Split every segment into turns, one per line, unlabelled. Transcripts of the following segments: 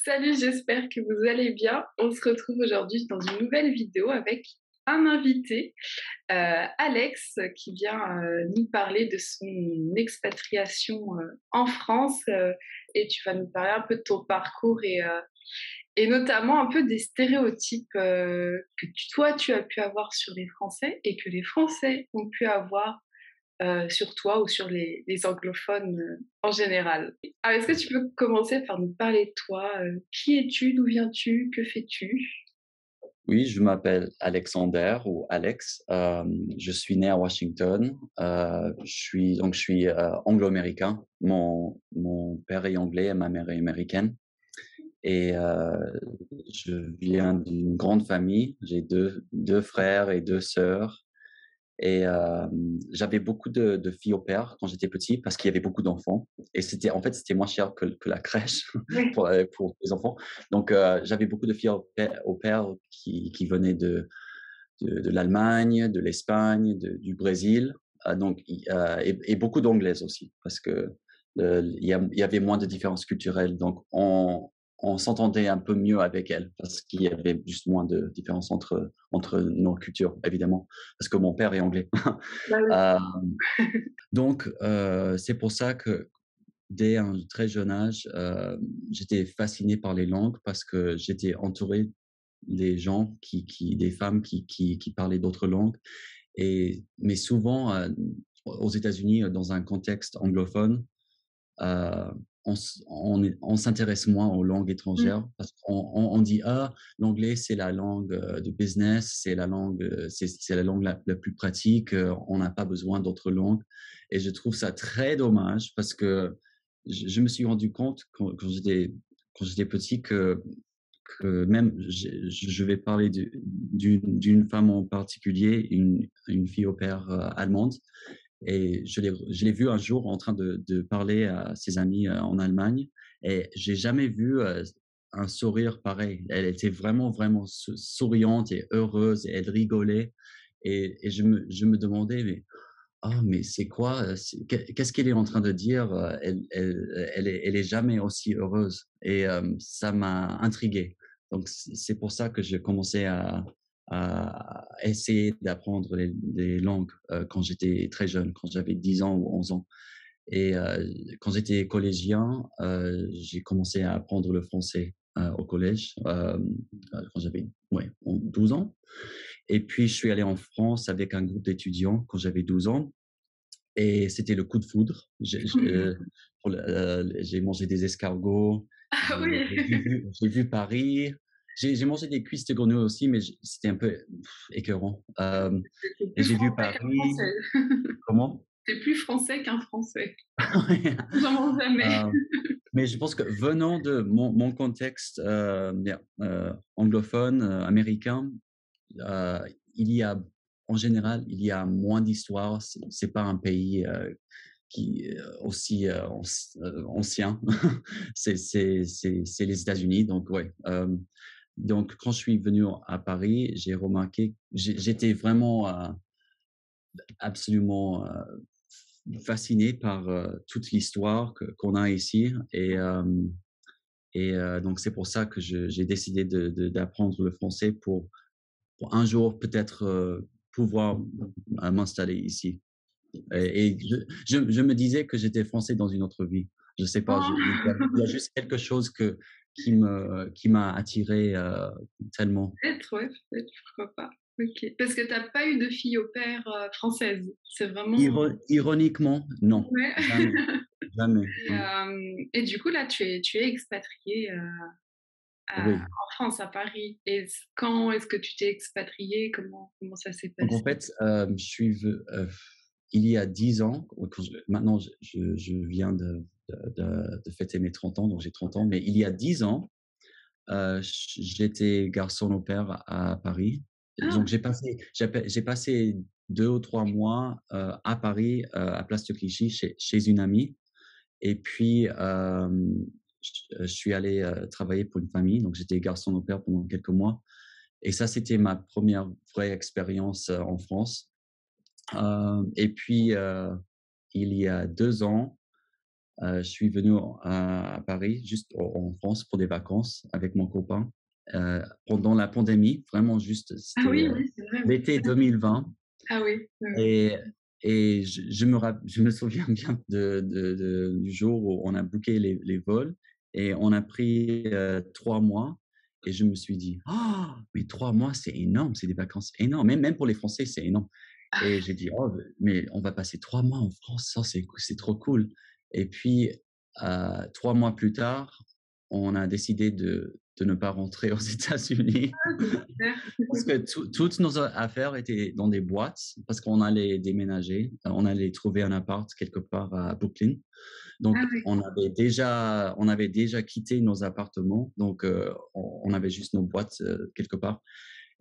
Salut, j'espère que vous allez bien. On se retrouve aujourd'hui dans une nouvelle vidéo avec un invité, Alex, qui vient nous parler de son expatriation en France. Et tu vas nous parler un peu de ton parcours et notamment un peu des stéréotypes que toi, tu as pu avoir sur les Français et que les Français ont pu avoir sur toi ou sur les anglophones en général. Alors, est-ce que tu peux commencer par nous parler de toi? Qui es-tu? D'où viens-tu? Que fais-tu?
Oui, je m'appelle Alexander ou Alex. Je suis né à Washington. Je suis anglo-américain. Mon père est anglais et ma mère est américaine. Et je viens d'une grande famille. J'ai deux frères et deux sœurs. Et j'avais beaucoup de filles au pair quand j'étais petit parce qu'il y avait beaucoup d'enfants et c'était moins cher que la crèche
Oui.
pour les enfants. Donc j'avais beaucoup de filles au pair qui venaient de l'Allemagne, de l'Espagne, du Brésil, et beaucoup d'anglaises aussi parce que il y avait moins de différences culturelles. Donc on s'entendait un peu mieux avec elles parce qu'il y avait juste moins de différences entre nos cultures, évidemment, parce que mon père est anglais.
Bah oui.
Heu, c'est pour ça que dès un très jeune âge, j'étais fasciné par les langues parce que j'étais entouré des gens des femmes qui parlaient d'autres langues mais souvent, aux États-Unis, dans un contexte anglophone, Heu, on s'intéresse moins aux langues
Mmh.
étrangères parce qu'on dit: «Ah, l'anglais, c'est la langue, de business, c'est la langue la plus pratique, on n'a pas besoin d'autres langues» et je trouve ça très dommage parce que je me suis rendu compte quand j'étais petit que même je vais parler d'une femme en particulier, une fille au pair, allemande et je l'ai vue un jour en train de parler à ses amis, en Allemagne et j'ai jamais vu, un sourire pareil. Elle était vraiment, vraiment souriante et heureuse et elle rigolait et je me demandais: mais c'est quoi, qu'est-ce qu'elle est en train de dire? Elle est jamais aussi heureuse et ça m'a intrigué. Donc c'est pour ça que j'ai commencé à essayer d'apprendre les langues, quand j'étais très jeune, quand j'avais 10 ans ou 11 ans et quand j'étais collégien, j'ai commencé à apprendre le français, au collège, quand j'avais, ouais, 12 ans et puis je suis allé en France avec un groupe d'étudiants quand j'avais 12 ans et c'était le coup de foudre. J'ai mangé des escargots,
Ah oui!
j'ai vu Paris, j'ai mangé des cuisses de grenouille aussi, mais c'était un peu écœurant.
C'est
Et
plus
j'ai vu
français qu'un
Paris.
français.
Comment?
C'est plus français qu'un français.
Ouais,
J'en mange jamais.
heu, mais je pense que venant de mon contexte, bien, anglophone, américain, heu, il y a en général, il y a moins d'histoires. C'est pas un pays, qui est aussi, ancien. C'est les États-Unis, donc ouais, donc quand je suis venu à Paris, j'ai remarqué j'étais vraiment, absolument, fasciné par, toute l'histoire qu'on a ici et donc c'est pour ça que j'ai décidé d'apprendre le français pour un jour peut-être, pouvoir, m'installer ici. Et je me disais que j'étais français dans une autre vie. Je sais pas, il y a
Oh!
juste quelque chose qui m'a attiré, tellement.
Peut-être, ouais, peut-être, pourquoi pas. OK. Parce que tu as pas eu de fille au pair, française? C'est vraiment
Ironiquement, non,
ouais.
jamais, jamais,
Et
hein.
et du coup, là, tu es expatriée,
Oui.
en France, à Paris. Et quand est-ce que tu t'es expatriée? Comment ça s'est
Donc en
passé?
fait, je suis il y a 10 ans, quand maintenant je viens de fêter mes 30 ans, donc j'ai 30 ans, mais il y a 10 ans, j'étais garçon au pair à Paris.
Ah!
Donc j'ai passé 2 ou 3 mois, à Paris, à Place de Clichy chez une amie et puis, je suis allé, travailler pour une famille, donc j'étais garçon au pair pendant quelques mois et ça, c'était ma première vraie expérience, en France. Et puis, il y a 2 ans, je suis venu à Paris, juste en France pour des vacances avec mon copain, pendant la pandémie, vraiment juste,
Ah
c'était,
oui, oui, c'est vrai, oui.
l'été 2020
Ah oui,
et je me souviens bien du jour où on a booké les vols et on a pris, 3 mois et je me suis dit: «Ah! Mais 3 mois, c'est énorme, c'est des vacances énormes». Même pour les Français, c'est énorme et j'ai dit: «Oh, mais on va passer 3 mois en France, ça c'est trop cool» et puis, 3 mois plus tard, on a décidé de ne pas rentrer aux États-Unis.
Ah, c'est super.
Parce que toutes nos affaires étaient dans des boîtes, parce qu'on allait déménager, on allait trouver un appart quelque part à Brooklyn.
Ah
Donc
oui,
on avait déjà quitté nos appartements, donc on avait juste nos boîtes, quelque part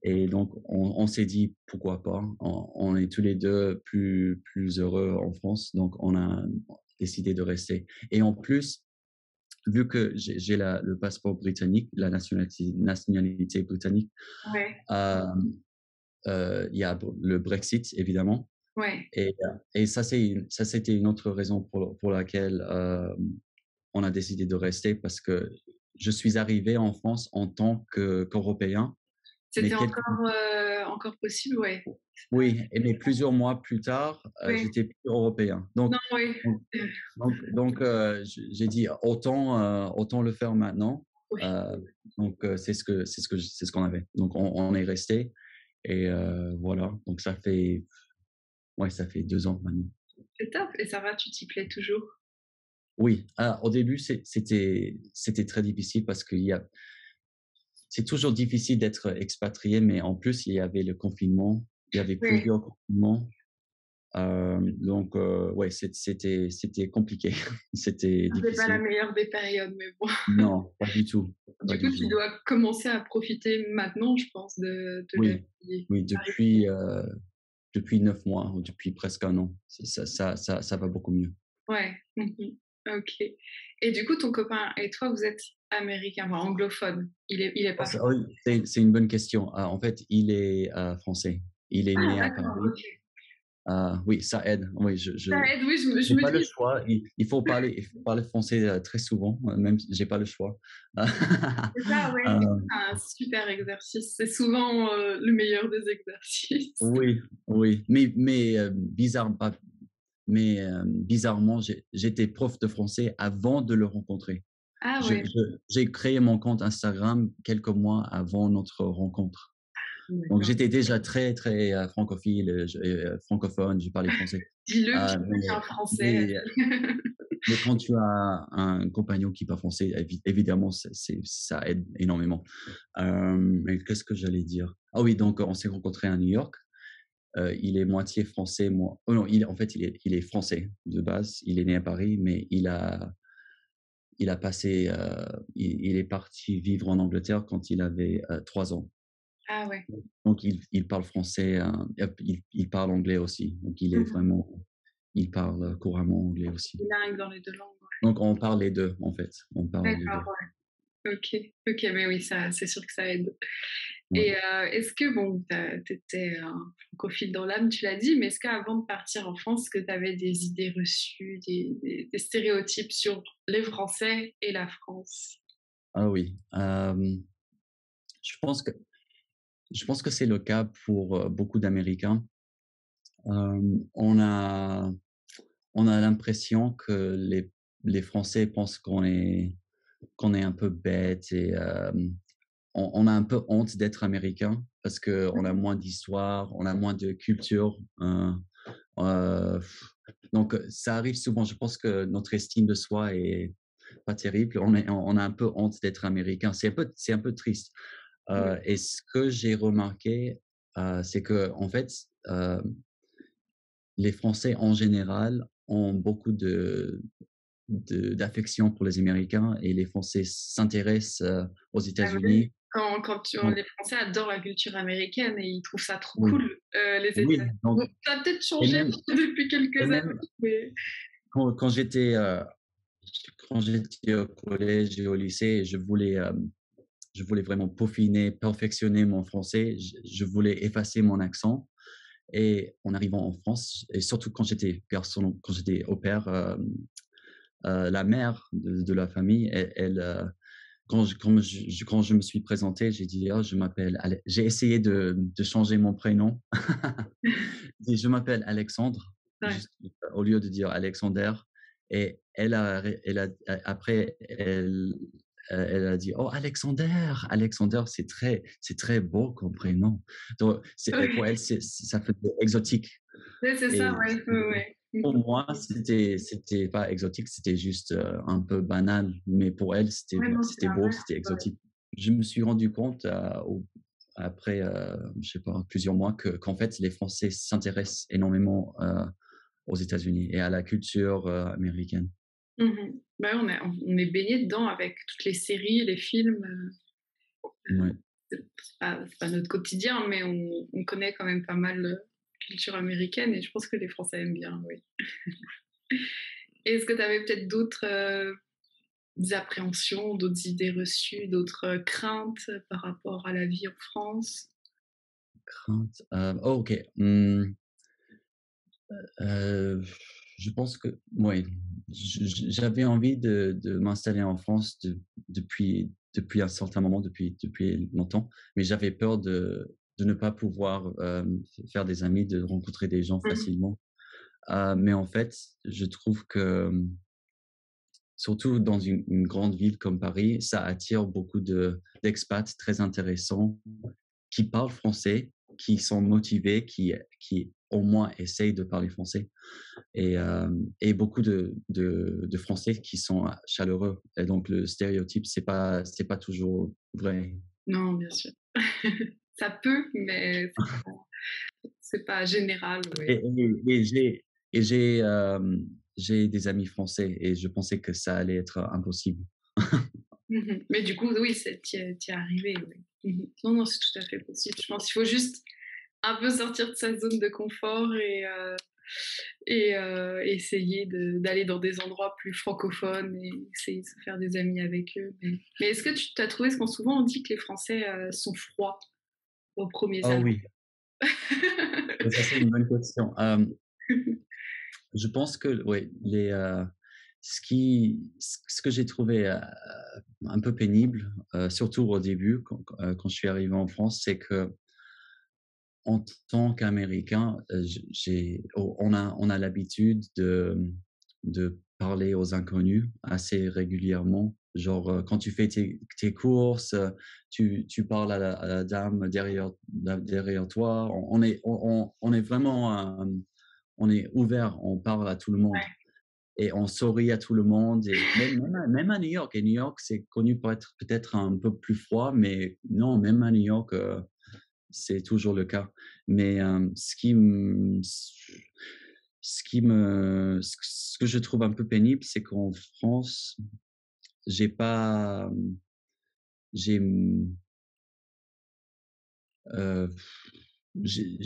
et donc on s'est dit: «Pourquoi pas?» On est tous les 2 plus heureux en France, donc on a décidé de rester et en plus, vu que j'ai le passeport britannique, la nationalité britannique,
ouais,
hem il y a le Brexit évidemment
ouais.
et ça c'était une autre raison pour laquelle, on a décidé de rester parce que je suis arrivé en France en tant qu'Européen, mais
C'était encore possible, ouais.
oui, mais plusieurs mois plus tard,
Ouais.
j'étais plus européen.
Non, ouais.
Donc
Heu,
j'ai dit: «Autant le faire maintenant».
oui.
Heu, c'est ce qu'on avait. Donc on est resté et voilà, donc ça fait ouais, ça fait 2 ans maintenant.
C'est top et ça va, tu t'y plais toujours?
Oui, au début, c'était très difficile parce qu'il y a c'est toujours difficile d'être expatrié, mais en plus, il y avait le confinement, il y avait
Oui,
plusieurs confinements, donc ouais, c'était compliqué. C'était
c'est pas la
difficile.
meilleure des périodes, mais bon.
Non, pas du tout, pas
Du coup,
du
tu
tout.
dois commencer à profiter maintenant, je pense, de la
Oui,
vie
oui,
parisienne.
depuis 9 mois ou depuis presque un an, ça va beaucoup mieux.
Ouais. Mmh. OK et du coup, ton copain et toi, vous êtes américains, enfin anglophones. Il est
Ah
pas
ça
français?
oui, c'est une bonne question. En fait, il est, français. Il est
Ah
né à
d'accord,
Paris.
OK.
Oui, ça aide. Oui,
Ça aide, oui, je
j'ai
me
pas le
dis
choix. Il faut parler français, très souvent, même si j'ai pas le choix.
c'est ça, ouais, du coup,
Heu,
c'est un super exercice. C'est souvent, le meilleur des exercices.
oui, oui, bizarrement, j'étais prof de français avant de le rencontrer.
Ah
Je
ouais,
je j'ai créé mon compte Instagram quelques mois avant notre rencontre. Donc
d'accord.
j'étais déjà très, très, francophile, francophone, je parlais français.
Dis-le que tu
Heu,
retiens
mais
français.
mais mais quand tu as un compagnon qui parle français, évidemment, ça aide énormément. Mais qu'est-ce que j'allais dire? Ah oui, donc on s'est rencontrés à New York. Il est moitié français, oh non, il est français de base. Il est né à Paris, mais il a passé, il est parti vivre en Angleterre quand il avait, 3 ans.
Ah ouais.
Donc il parle français, il parle anglais aussi. Donc
Mmh.
il parle couramment anglais aussi.
Bilingue dans les 2 langues, ouais.
Donc on parle les 2 en fait, on parle les
D'accord,
2.
ouais. OK. OK, mais oui, ça, c'est sûr que ça aide.
Ouais.
Et est-ce que bon, tu étais un francophile dans l'âme, tu l'as dit, mais est-ce qu'avant de partir en France, est-ce que tu avais des idées reçues, des stéréotypes sur les Français et la France?
Ah oui, je pense que c'est le cas pour, beaucoup d'Américains. On a l'impression que les Français pensent qu'on est un peu bête et on a un peu honte d'être américain parce qu'on a moins d'histoire, on a moins de culture, heu, donc ça arrive souvent. Je pense que notre estime de soi est pas terrible. On a un peu honte d'être américain. C'est un peu triste,
Oui.
et ce que j'ai remarqué, c'est qu'en fait, heu, les Français en général ont beaucoup d'affection pour les Américains et les Français s'intéressent, aux
Ah oui,
États-Unis.
quand tu
Donc
les Français adorent la culture américaine et ils trouvent ça trop
oui,
cool, les
oui,
États-Unis.
donc
Bon, ça a peut-être
et
changé
même
depuis
et
quelques
même
années, mais
quand j'étais au collège et au lycée, je voulais vraiment peaufiner, perfectionner mon français. Je voulais effacer mon accent et en arrivant en France et surtout quand j'étais garçon, quand j'étais au pair, la mère de la famille, quand je me suis présenté, j'ai dit: «Oh, je m'appelle Ale», j'ai essayé de changer mon prénom. J'ai dit: «Je m'appelle Alexandre»,
Ouais.
juste au lieu de dire Alexander, et après elle a dit: «Oh, Alexander! Alexander, c'est très beau comme prénom». Donc pour elle, ça fait exotique,
Ouais, c'est ça,
et
ouais, ouais, ouais.
pour
Mmh.
moi, c'était pas exotique, c'était juste, un peu banal, mais pour elle,
Ouais, non, c'est
c'était beau,
l'inverse,
c'était
ouais.
exotique. Je me suis rendu compte, après, je sais pas, plusieurs mois, qu'en fait, les Français s'intéressent énormément, aux États-Unis et à la culture, américaine.
Mmh. Bah, ouais, on est baigné dedans avec toutes les séries, les films,
Ouais.
c'est pas notre quotidien, mais on connaît quand même pas mal, culture américaine et je pense que les Français aiment bien, oui. Et est-ce que tu avais peut-être d'autres, appréhensions, d'autres idées reçues, d'autres, craintes par rapport à la vie en France?
Crainte, oh, OK. Heu, je pense que ouais, j'avais envie de m'installer en France depuis un certain moment, depuis longtemps, mais j'avais peur de ne pas pouvoir, faire des amis, de rencontrer des gens
Mmh.
facilement. Mais en fait, je trouve que, surtout dans une grande ville comme Paris, ça attire beaucoup d'expats très intéressants qui parlent français, qui sont motivés, qui au moins essayent de parler français, et beaucoup de Français qui sont chaleureux, et donc le stéréotype, c'est pas toujours vrai.
Non, bien sûr. Ça peut, mais c'est pas général, oui.
Et j'ai des amis français et je pensais que ça allait être impossible.
Mmh. Mais du coup, oui, tu es arrivé, oui. Mmh. Non, non, c'est tout à fait possible. Je pense qu'il faut juste un peu sortir de sa zone de confort et essayer d'aller dans des endroits plus francophones et essayer de se faire des amis avec eux. Mais est-ce que tu as trouvé, parce qu'on souvent on dit que les Français, sont froids aux premiers
Oh
abords.
oui, ça c'est une bonne question. Je pense que oui, ce que j'ai trouvé, un peu pénible, surtout au début quand je suis arrivé en France, c'est que en tant qu'Américain, on a l'habitude de parler aux inconnus assez régulièrement. Genre, quand tu fais tes courses, tu parles à la dame derrière toi. On est vraiment, on est ouvert, on parle à tout le monde et on sourit à tout le monde, et même à New York. Et New York, c'est connu pour être peut-être un peu plus froid, mais non, même à New York, c'est toujours le cas. Mais, ce que je trouve un peu pénible, c'est qu'en France, j'ai pas, j'ai, mmh, heu, j'ai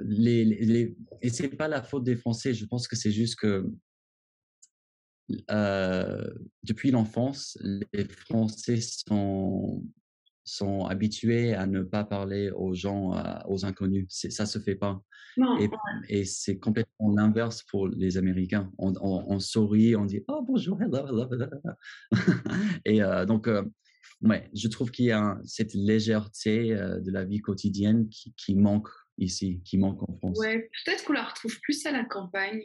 les et c'est pas la faute des Français, je pense que c'est juste que, depuis l'enfance, les Français sont habitués à ne pas parler aux gens, aux inconnus. Ça se fait pas.
Non,
Et c'est complètement l'inverse pour les Américains. On sourit, on dit: «Oh bonjour, hello, hello, hello». Et donc, ouais, je trouve qu'il y a cette légèreté, de la vie quotidienne qui manque ici, qui manque en France.
ouais, peut-être qu'on la retrouve plus à la campagne.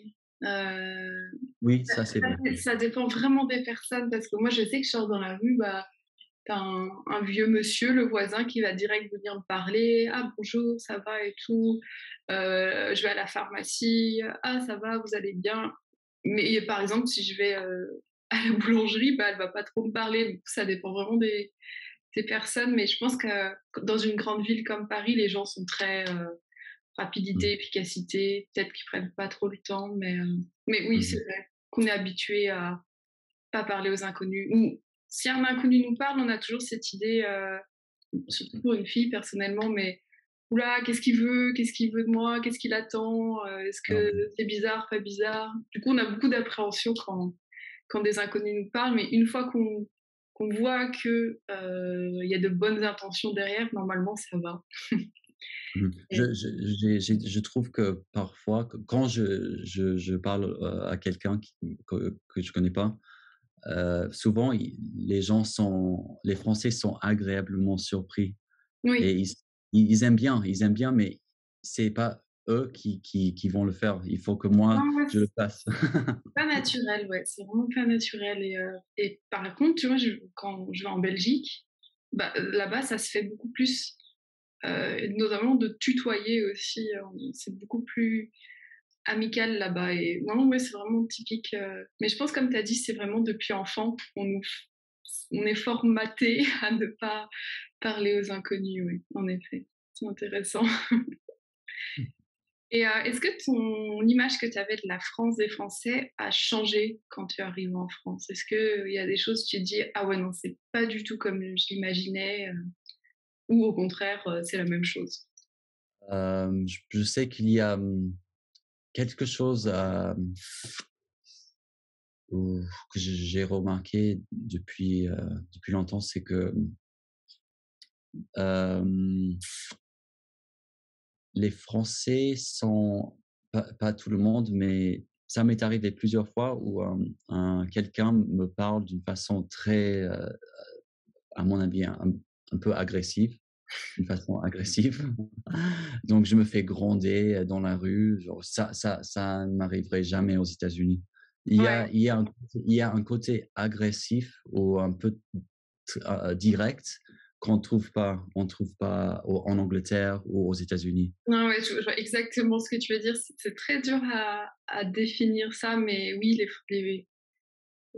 Oui, ça c'est vrai.
Ça dépend vraiment des personnes parce que moi, je sais que je sors dans la rue, bah, tu as un vieux monsieur, le voisin, qui va direct venir me parler: «Ah bonjour, ça va et tout?» Je vais à la pharmacie: «Ah ça va, vous allez bien?» Mais par exemple, si je vais, à la boulangerie, bah, elle va pas trop me parler. Du coup, ça dépend vraiment des personnes, mais je pense que dans une grande ville comme Paris, les gens sont très,
Mmh.
rapidité, efficacité, peut-être qu'ils prennent pas trop le temps, mais oui, c'est
Mmh.
vrai qu'on est habitué à pas parler aux inconnus. Ou si un inconnu nous parle, on a toujours cette idée, surtout pour une fille personnellement, mais ouh qu'est-ce qu'il veut? Qu'est-ce qu'il veut de moi? Qu'est-ce qu'il attend? Est-ce
Ah
que
oui.
c'est bizarre, pas bizarre? Du coup, on a beaucoup d'appréhension quand des inconnus nous parlent, mais une fois qu'on voit que, il y a de bonnes intentions derrière, normalement ça va.
Mmh.
Et
Je trouve que parfois, quand je parle, à quelqu'un que je connais pas, souvent les Français sont agréablement surpris et
oui,
ils aiment bien, mais c'est pas eux qui vont le faire. Il faut que moi,
non, ouais,
je le fasse.
c'est pas naturel, ouais, c'est vraiment pas naturel et par contre, tu vois, quand je vais en Belgique, bah, là-bas, ça se fait beaucoup plus, notamment de tutoyer aussi, c'est beaucoup plus amical là-bas et non, ouais, c'est vraiment typique, mais je pense comme tu as dit, c'est vraiment depuis enfant, on est formaté à ne pas parler aux inconnus, oui, en effet. C'est intéressant. Et est-ce que ton l'image que tu avais de la France, des Français, a changé quand tu es arrivé en France? Est-ce qu'il y a des choses, tu te dis: «Ah ouais, non, c'est pas du tout comme je l'imaginais», ou au contraire, c'est la même chose?
Je sais qu'il y a, quelque chose, ou que j'ai remarqué depuis longtemps, c'est que, hem les Français sont pas tout le monde, mais ça m'est arrivé plusieurs fois où, quelqu'un me parle d'une façon très, à mon avis, un peu agressive, d'une façon agressive. Donc je me fais gronder, dans la rue, genre ça ne m'arriverait jamais aux États-Unis.
Ouais.
Il y a un côté agressif ou un peu direct qu'on trouve pas en Angleterre ou aux États-Unis.
Non, ouais, je vois exactement ce que tu veux dire. C'est très dur à définir ça, mais oui,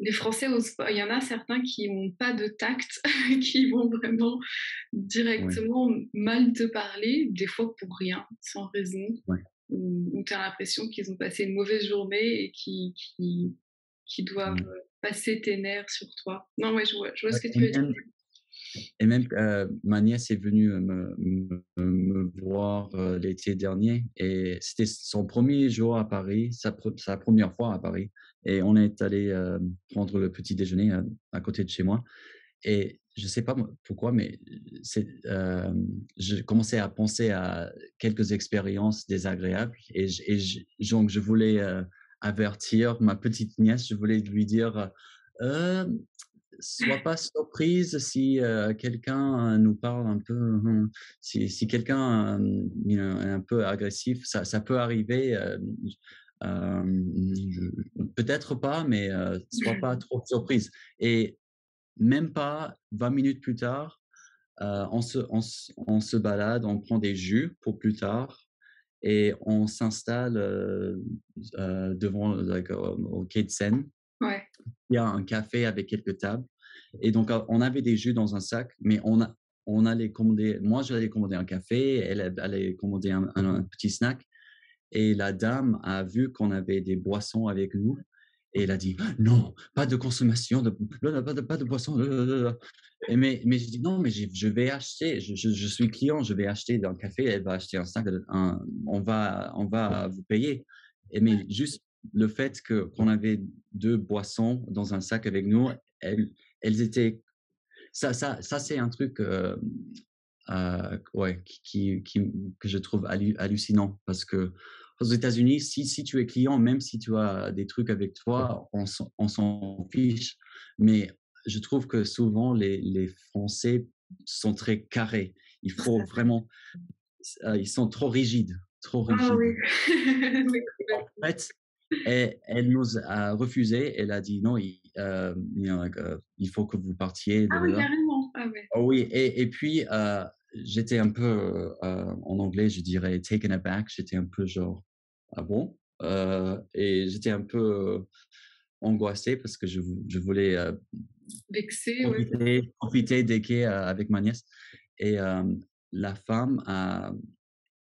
les Français osent pas. Il y en a certains qui ont pas de tact, qui vont vraiment
Ouais,
directement mal te parler, des fois pour rien, sans raison,
ouais.
où tu as l'impression qu'ils ont passé une mauvaise journée et qui doivent,
Mmh.
passer tes nerfs sur toi. Non, ouais, je vois
Ouais,
ce que tu veux dire.
ma nièce est venue, me voir, l'été dernier et c'était son premier jour à Paris, sa première fois à Paris et on est allé, prendre le petit déjeuner, à côté de chez moi et je sais pas moi pourquoi, mais je commençais à penser à quelques expériences désagréables donc je voulais, avertir ma petite nièce, je voulais lui dire, sois pas surprise si, quelqu'un, nous parle un peu, si quelqu'un, est un peu agressif, ça peut arriver, je peut-être pas, mais, sois pas trop surprise et même pas 20 minutes plus tard, on se balade, on prend des jus pour plus tard et on s'installe, devant, like, au quai de Seine.
Ouais,
Il y a un café avec quelques tables et donc, on avait des jus dans un sac, mais on allait commander moi, j'allais commander un café, elle allait commander un petit snack et la dame a vu qu'on avait des boissons avec nous et elle a dit: «Non, pas de consommation de pas de boisson, et mais j'ai dit: «Non, mais je vais acheter, je suis client, je vais acheter un café, elle va acheter un snack, on va vous payer» et mais juste le fait qu'on avait 2 boissons dans un sac avec nous, elles elles étaient ça c'est un truc, ouais, que je trouve hallucinant parce que aux États-Unis, si tu es client, même si tu as des trucs avec toi, on s'en fiche. Mais je trouve que souvent les Français sont très carrés. Il faut vraiment ils sont trop rigides, trop
ah
rigides.
oui. Oui,
En
complètement.
fait, elle nous a refusé, elle a dit: «Non, like, il faut que vous partiez,
Ah oui, carrément. Ah ouais.
oh oui et puis, j'étais un peu, en anglais, je dirais taken aback. J'étais un peu genre: «Ah bon?» Et j'étais un peu, angoissé parce que je voulais,
Vexé, ouais.
profiter des quais, avec ma nièce et la femme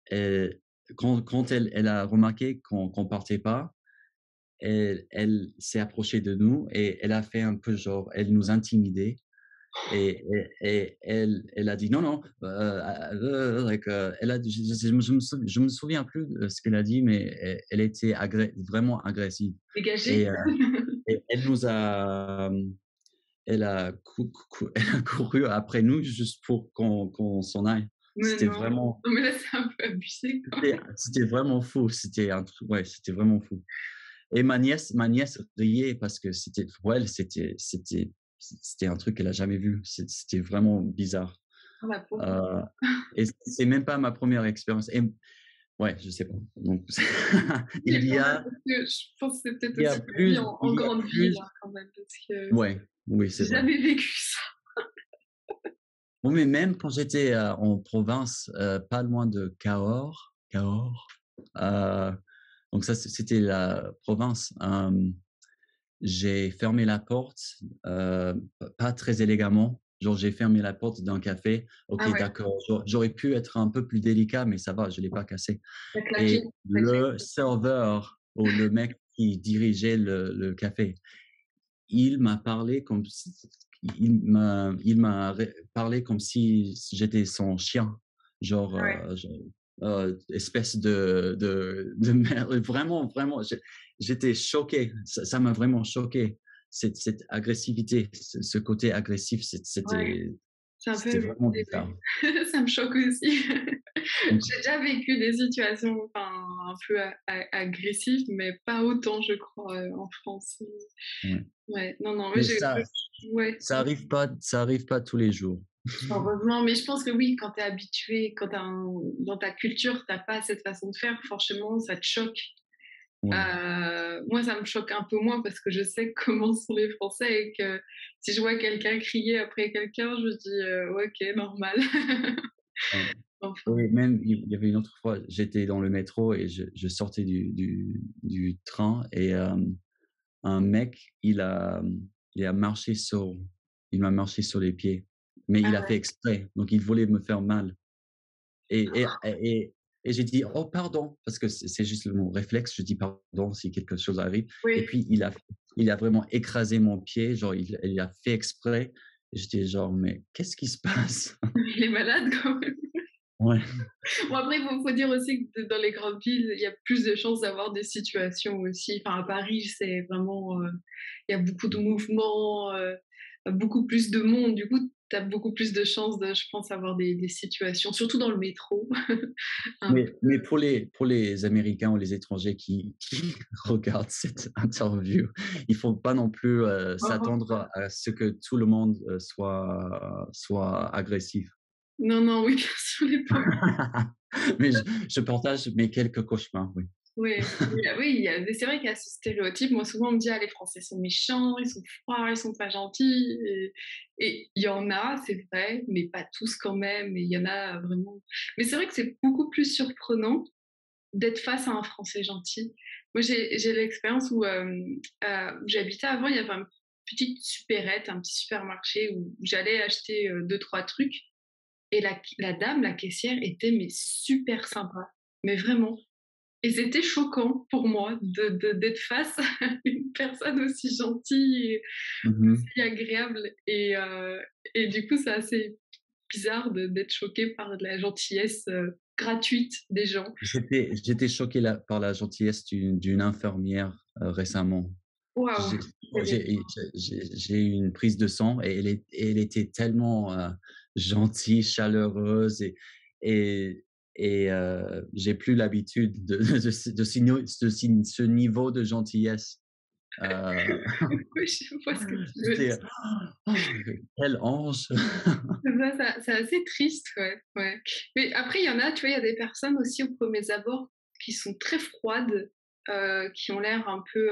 elle quand elle a remarqué qu'on partait pas, elle s'est approchée de nous et elle a fait un peu genre elle nous intimidait. Et elle a dit: «Non, non», like, elle a dit je me souviens plus de ce qu'elle a dit, mais elle était vraiment agressive
Dégagé.
et elle nous a, elle a couru après nous juste pour qu'on s'en aille.
Mais
C'était
non.
vraiment,
Non, mais là, c'est un peu abusé quand même.
c'était vraiment fou. C'était un truc, ouais, c'était vraiment fou. Et ma nièce riait parce que c'était, pour elle, c'était un truc qu'elle a jamais vu. C'était vraiment bizarre.
Ah la pauvre.
Heu et c'est même pas ma première expérience et ouais, je sais pas. Donc
Oui,
il y
quand même,
a
parce que je pense que c'est peut-être
il y a
aussi la vie
plus
en
il y a
grande ville,
plus
hein, quand même, parce que
ouais, oui, c'est
j'ai
vrai.
jamais vécu ça.
Bon, mais même quand j'étais, en province, pas loin de Cahors, heu, donc ça, c'était la province, j'ai fermé la porte, pas très élégamment, genre j'ai fermé la porte d'un café. OK,
Ah ouais,
d'accord, j'aurais pu être un peu plus délicat, mais ça va, je l'ai pas cassé
tu claqué,
et
tu claqué.
le serveur ou le mec qui dirigeait le café, il m'a parlé comme si il m'a parlé comme si j'étais son chien, genre,
Ah ouais.
espèce de merde. Vraiment, vraiment, j'étais choqué. Ça m'a vraiment choqué. Cette agressivité, ce côté agressif,
Ouais, c'est un peu
c'était
abusé,
vraiment
ouais.
bizarre.
Ça me choque aussi.
Donc
J'ai déjà vécu des situations, enfin, un peu agressives, mais pas autant, je crois, en France.
ouais,
Ouais, non, non, mais
mais
j'ai ouais,
ça arrive pas tous les jours.
heureusement, mais je pense que oui, quand tu es habitué, quand tu dans ta culture, tu pas cette façon de faire, forcément, ça te choque.
Ouais.
Moi, ça me choque un peu moins parce que je sais comment sont les Français et que si je vois quelqu'un crier après quelqu'un, je dis: «Ouais, OK, normal».
Ouais.
Enfin,
Oui, même il y avait une autre fois, j'étais dans le métro et je sortais du train et un mec, il a marché sur il m'a marché sur les pieds, mais
ah
il a
ouais,
fait exprès, donc il voulait me faire mal et j'ai dit: «Oh pardon», parce que c'est juste mon réflexe, je dis: «Pardon» si quelque chose arrive et
oui,
puis il a vraiment écrasé mon pied, genre il a fait exprès et j'étais genre: «Mais qu'est-ce qui se passe?»
il est malade quand même.
Ouais.
Bon après, faut dire aussi que dans les grandes villes, il y a plus de chances d'avoir des situations aussi. Enfin, à Paris, c'est vraiment, il y a beaucoup de mouvements, beaucoup plus de monde. Du coup, tu as beaucoup plus de chances de, je pense, avoir des situations, surtout dans le métro, un
Mais pour les Américains ou les étrangers qui regardent cette interview, il faut pas non plus,
peu.
s'attendre à ce que tout le monde, soit agressif.
Non, non, oui, bien sûr, les pauvres.
Mais je partage mes quelques cauchemars, oui.
Oui, oui, oui, il y a mais c'est vrai qu'il y a ce stéréotype. Moi, souvent, on me dit: «Ah, les Français sont méchants, ils sont froids, ils sont pas gentils» et il y en a, c'est vrai, mais pas tous quand même et il y en a vraiment mais c'est vrai que c'est beaucoup plus surprenant d'être face à un Français gentil. Moi, j'ai l'expérience où j'habitais avant, il y avait une petite supérette, un petit supermarché où j'allais acheter, 2-3 trucs et la dame, la caissière était mais super sympa, mais vraiment. Et c'était choquant pour moi d'être face à une personne aussi gentille et
Mmh.
aussi agréable et du coup, c'est assez bizarre d'être choqué par de la gentillesse, gratuite des gens.
J'étais choqué par la gentillesse d'une infirmière, récemment.
Waouh!
J'ai
Terrible.
j'ai eu une prise de sang et elle était tellement, gentille, chaleureuse et j'ai plus l'habitude de ce niveau de gentillesse. Heu,
Oui, je vois ce que tu veux dire.
j'étais: «Oh, quel ange!»
C'est assez triste, ouais, ouais. Mais après, il y en a, tu vois, il y a des personnes aussi aux premiers abords qui sont très froides, qui ont l'air un peu,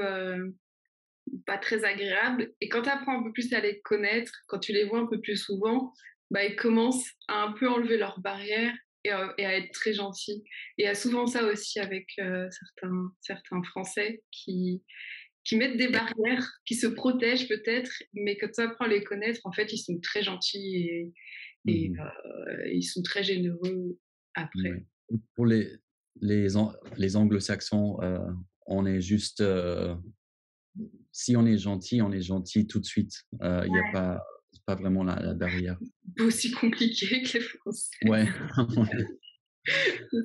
pas très agréables. Et quand tu apprends un peu plus à les connaître, quand tu les vois un peu plus souvent, bah, ils commencent à un peu enlever leurs barrières et à être très gentils. Et il y a souvent ça aussi avec certains Français qui mettent des
Et
barrières, qui se protègent peut-être, mais quand tu apprends à les connaître, en fait, ils sont très gentils et
mmh
ils sont très généreux après.
ouais. Pour les anglo-saxons, on est juste, si on est gentil tout de suite. Il y a pas vraiment la barrière.
Pas aussi compliqué que les Français.
Ouais.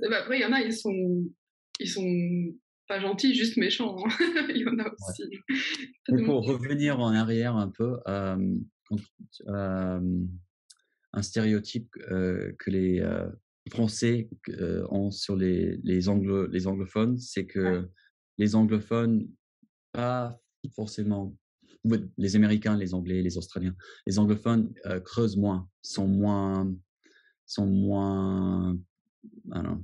Bah, après, il y en a, ils sont pas gentils, juste méchants, hein. Il y en a
Ouais.
aussi. Tout
Mais
le monde.
pour revenir en arrière un peu, quand un stéréotype, que les, français sur les anglophones, c'est
Ouais.
que les anglophones, pas forcément, ouais, les Américains, les Anglais, les Australiens, les anglophones creusent moins, sont moins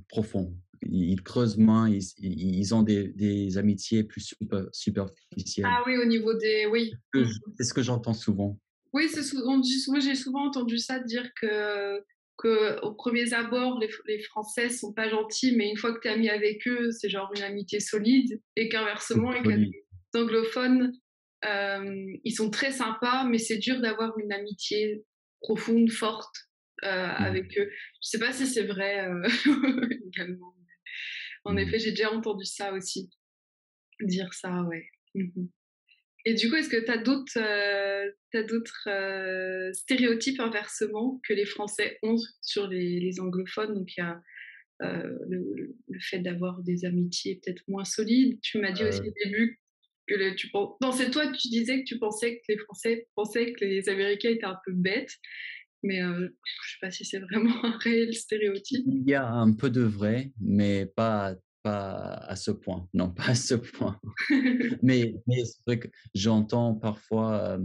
profonds. Ils creusent moins, ils ont des amitiés plus superficielles.
Ah oui, au niveau des oui. Mmh.
C'est ce que j'entends souvent.
Oui, c'est souvent moi, j'ai souvent entendu ça dire qu'aux premiers abords, les Français sont pas gentils, mais une fois que tu es ami avec eux, c'est genre une amitié solide et qu'inversement, avec
Solide.
les anglophones, ils sont très sympas, mais c'est dur d'avoir une amitié profonde, forte, avec eux. Je sais pas si c'est vrai, également. En
Mmh.
effet, j'ai déjà entendu ça aussi, dire ça, ouais. Mmh. Et du coup, est-ce que tu as d'autres stéréotypes inversement que les Français ont sur les anglophones? Donc il y a, le fait d'avoir des amitiés peut-être moins solides. Tu m'as dit aussi au début que le tu pen non, c'est toi, tu disais que tu pensais que les Français pensaient que les Américains étaient un peu bêtes, mais je sais pas si c'est vraiment un réel stéréotype.
Il y a un peu de vrai, mais pas à ce point. Non, pas à ce point. Mais c'est vrai que j'entends parfois,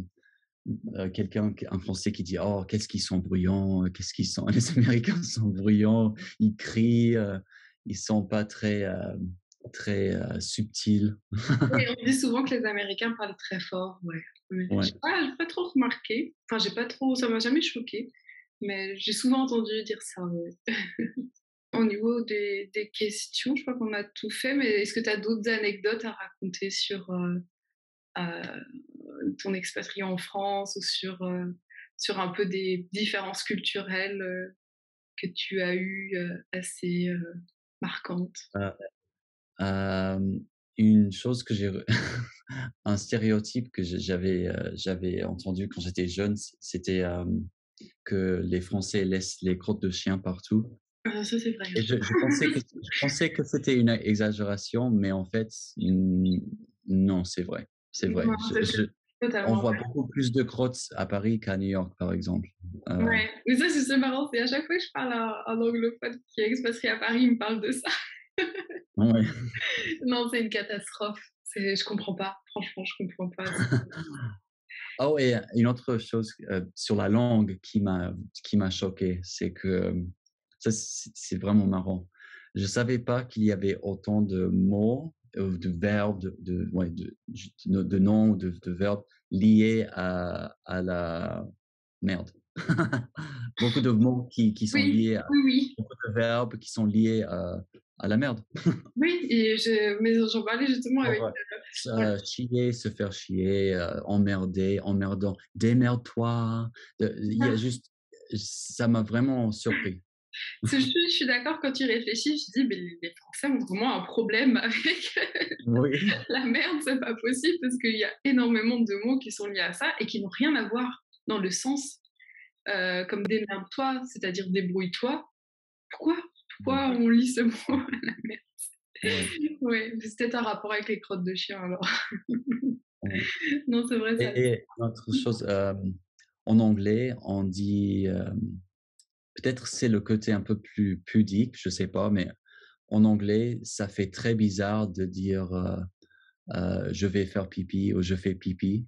un Français qui dit: «Oh, qu'est-ce qu'ils sont bruyants, qu'est-ce qu'ils sont» les Américains sont bruyants, ils crient, ils sont pas très subtils.
Oui, on dit souvent que les Américains parlent très fort, ouais. Ouais.
Ouais.
J'ai pas trop remarqué, enfin j'ai pas trop ça m'a jamais choqué, mais j'ai souvent entendu dire ça, ouais. Au niveau des questions, je crois qu'on a tout fait, mais est-ce que tu as d'autres anecdotes à raconter sur, ton expatrié en France ou sur un peu des différences culturelles, que tu as eues, assez, marquantes?
Heu, une chose que j'ai re un stéréotype que j'avais entendu quand j'étais jeune, c'était, que les Français laissent les crottes de chien partout.
Ça c'est vrai,
Et je pensais que c'était une exagération, mais en fait, non, c'est vrai, c'est vrai.
non, c'est
On
totalement
voit beaucoup plus de crottes à Paris qu'à New York, par exemple.
ouais, mais ça, c'est marrant, c'est à chaque fois que je parle à un anglophone qui est expatrié à Paris, il me parle de ça.
Ouais.
Non, c'est une catastrophe. Je comprends pas, franchement, je comprends pas.
Oh, et une autre chose, sur la langue qui m'a choqué, c'est que, ça c'est vraiment marrant. Je savais pas qu'il y avait autant de mots, de verbes, ouais, de noms, de verbes liés à la merde. Beaucoup de mots qui sont
Oui,
liés à
oui, oui.
beaucoup de verbes qui sont liés à la merde.
Oui et mais j'en parlais justement avec,
Genre,
ouais.
chier, se faire chier, emmerder, emmerdant, démerde-toi, il y a juste ça m'a vraiment surpris.
Je suis d'accord quand tu y réfléchis, je dis: «Mais les Français ont vraiment un problème avec
Oui.
la merde, c'est pas possible», parce qu'il y a énormément de mots qui sont liés à ça et qui n'ont rien à voir dans le sens, comme «démerde-toi», c'est-à-dire «débrouille-toi». Pourquoi?
Mmh.
Pourquoi on lit ce mot à la merde?
Ouais,
Ouais, c'est peut-être un rapport avec les crottes de chien alors.
ouais.
Non, c'est vrai ça.
Et une autre chose, en anglais, on dit, peut-être c'est le côté un peu plus pudique, je sais pas, mais en anglais, ça fait très bizarre de dire, «Je vais faire pipi» ou «Je fais pipi».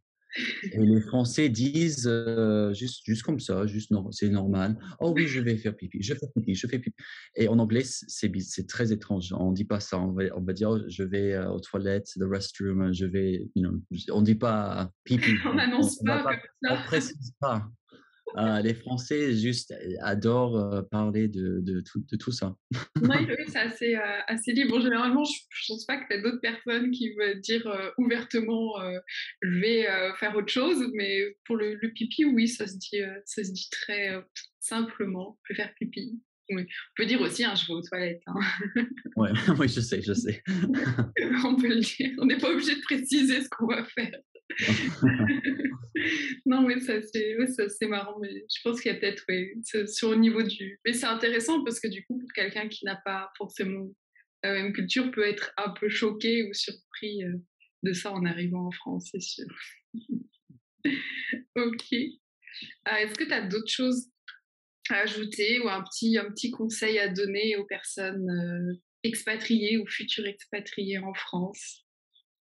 Et les Français disent, juste comme ça, juste c'est normal: «Oh oui, je vais faire pipi, je fais pipi, je fais pipi». Et en anglais, c'est très étrange. On dit pas ça. On va dire: «Oh, je vais, aux toilettes, the restroom, je vais», on dit pas pipi.
On
On
n'annonce
va
pas
pas,
comme
on
ça.
précise pas. Les Français juste adorent, parler de tout ça.
Oui, oui, c'est assez libre. Bon, généralement, je pense pas que tu as d'autres personnes qui veulent dire, ouvertement, «Je vais, faire autre chose», mais pour le pipi, oui, ça se dit très, simplement: «Je vais faire pipi». Oui. On peut dire aussi, hein: «Je vais aux toilettes», hein.
Ouais, oui, je sais, je sais.
On peut le dire. On n'est pas obligé de préciser ce qu'on va faire. Non, mais ça c'est ouais, ça c'est marrant, mais je pense qu'il y a peut-être, ouais, sur le niveau du mais c'est intéressant parce que du coup, pour quelqu'un qui n'a pas forcément la même culture, peut être un peu choqué ou surpris, de ça en arrivant en France, c'est sûr. OK. Est-ce que tu as d'autres choses à ajouter ou un petit conseil à donner aux personnes expatriées ou futures expatriées en France?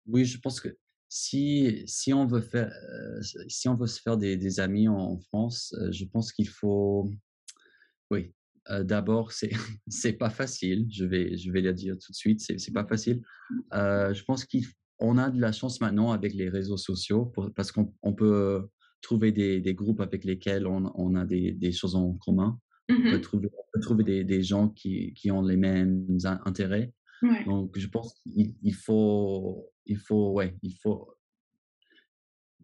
Oui, je pense que si on veut faire, si on veut se faire des amis en France, je pense qu'il faut oui, d'abord, c'est c'est pas facile, je vais le dire tout de suite, c'est pas facile. Je pense qu'on a de la chance maintenant avec les réseaux sociaux parce qu'on peut trouver des groupes avec lesquels on a des choses en commun.
Mmh.
On peut trouver des gens qui ont les mêmes intérêts.
Ouais.
Donc je pense qu'il faut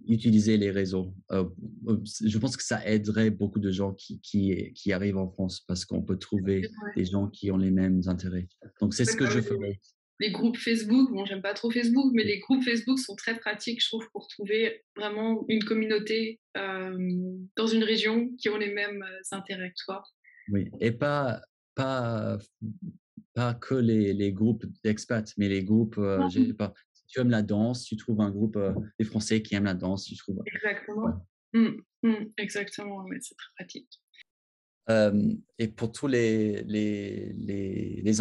utiliser les réseaux. Je pense que ça aiderait beaucoup de gens qui arrivent en France parce qu'on peut trouver
Ouais.
des gens qui ont les mêmes intérêts. Donc c'est ce
Ouais,
que
comme
je ferais.
les groupes Facebook, bon, j'aime pas trop Facebook, mais les groupes Facebook sont très pratiques, je trouve, pour trouver vraiment une communauté, dans une région qui ont les mêmes, intérêts que toi.
Oui, et pas pas que les groupes d'expats, mais les groupes, je sais pas, si tu aimes la danse, tu trouves un groupe, des Français qui aiment la danse, tu trouves ouais.
Exactement. Mmh. Mmh. Exactement, ouais, c'est très pratique.
Et pour tous les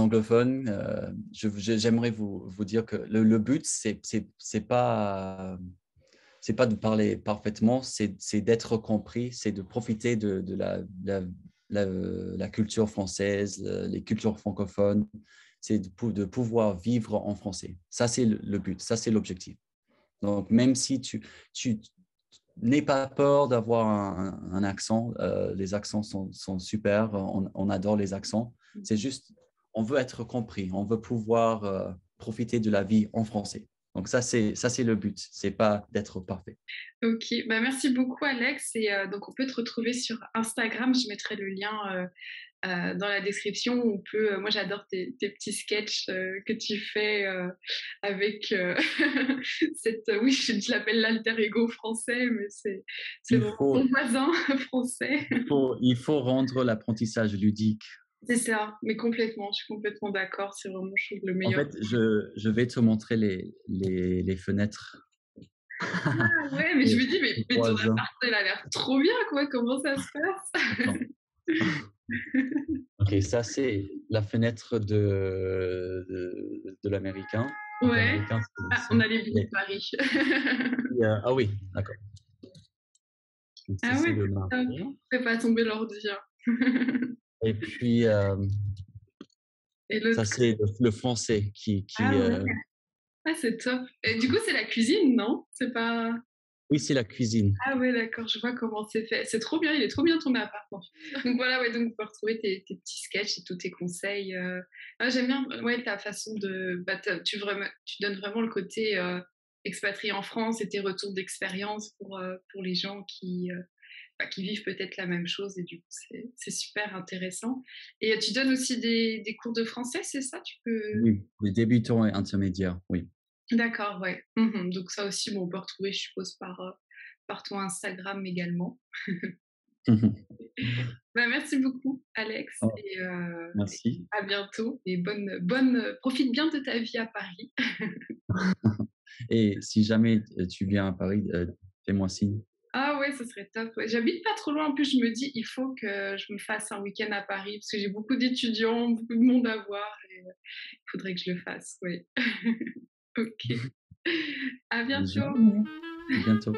anglophones, j'aimerais vous dire que le but, c'est pas de parler parfaitement, c'est d'être compris, c'est de profiter de la culture française, les cultures francophones, c'est de pouvoir vivre en français. Ça, c'est le but, ça, c'est l'objectif. Donc, même si tu n'aie pas peur d'avoir un accent, les accents sont super, on adore les accents. C'est juste, on veut être compris, on veut pouvoir profiter de la vie en français. Donc, ça, c'est le but, c'est pas d'être parfait.
OK, bah, merci beaucoup Alex et donc on peut te retrouver sur Instagram. Je mettrai le lien, dans la description. On peut, moi j'adore tes petits sketchs, que tu fais, avec, cette oui, je l'appelle l'alter ego français, mais c'est
Il
vraiment
faut,
ton voisin français.
il faut rendre l'apprentissage ludique.
C'est ça, mais complètement, je suis complètement d'accord. C'est vraiment, je trouve, le
En
meilleur.
fait, je vais te montrer les fenêtres
Ah ouais, mais je
des
me dis: «Mais ton
voisins.
appart, il a l'air trop bien quoi, comment ça se passe?»
Attends. OK, ça, c'est la fenêtre de l'américain. Donc
Ouais.
l'américain,
Ah, on a les bruits
et
de Paris.
ah oui, d'accord. Donc ça,
Ah
c'est
ouais,
le
c'est top.
marron
Fais pas tomber l'ordi, hein.
et puis,
Et
ça,
l'autre
c'est le français qui
ah
qui,
ouais, ah c'est top. Et du coup, c'est la cuisine, non? C'est pas
oui, c'est la cuisine.
ah ouais, d'accord, je vois comment c'est fait. C'est trop bien, il est trop bien ton appart, en fait. Donc voilà, ouais, donc on peut retrouver tes petits sketchs et tous tes conseils, ah j'aime bien, ouais, ta façon de bah, tu donnes vraiment le côté, expatrié en France et tes retours d'expérience pour les gens qui vivent peut-être la même chose et du coup, c'est super intéressant. Et tu donnes aussi des cours de français, c'est ça? Tu peux
Oui, les débutants et intermédiaires, oui.
d'accord, ouais. Mmh. Donc ça aussi, bon, on peut retrouver, je suppose, par ton Instagram également. Bah, merci beaucoup, Alex,
Oh,
et
merci.
à bientôt et profite bien de ta vie à Paris.
Et si jamais, tu viens à Paris, fais-moi signe.
Ah ouais, ce serait top, ouais. J'habite pas trop loin, en plus, je me dis: «Il faut que je me fasse un week-end à Paris» parce que j'ai beaucoup d'étudiants, beaucoup de monde à voir et il faudrait que je le fasse, oui. OK. À
Bonne
bientôt.
journée. À bientôt.